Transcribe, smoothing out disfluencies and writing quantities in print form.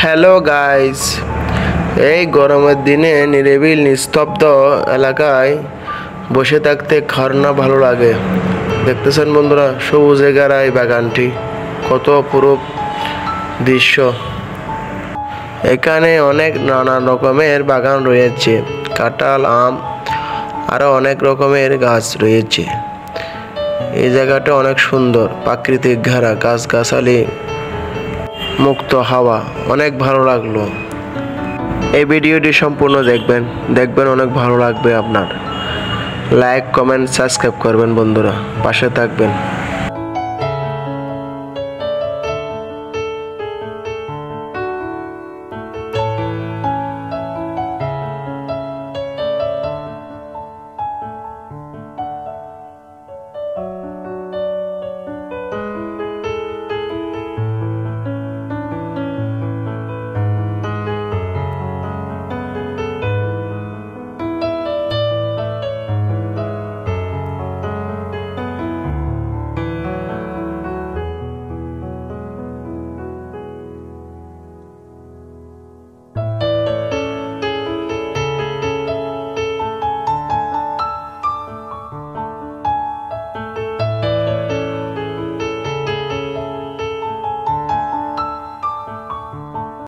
Hello guys, এই গরমের দিনে নিরিবিল নিস্তব্ধ এলাকায় বসে থাকতে কার না ভালো লাগে। দেখতেছেন বন্ধুরা, সবুজে ঘেরা এই বাগানটি কত অপরূপ দৃশ্য। এখানে অনেক নানা রকমের বাগান রয়েছে, কাঁঠাল, আম আরও অনেক রকমের গাছ রয়েছে। এই জায়গাটা অনেক সুন্দর, প্রাকৃতিক ঘেরা, গাছগাছালি, মুক্ত হাওয়া, অনেক ভালো লাগলো। এই ভিডিওটি সম্পূর্ণ দেখবেন অনেক ভালো লাগবে আপনার। লাইক, কমেন্ট, সাবস্ক্রাইব করবেন বন্ধুরা, পাশে থাকবেন।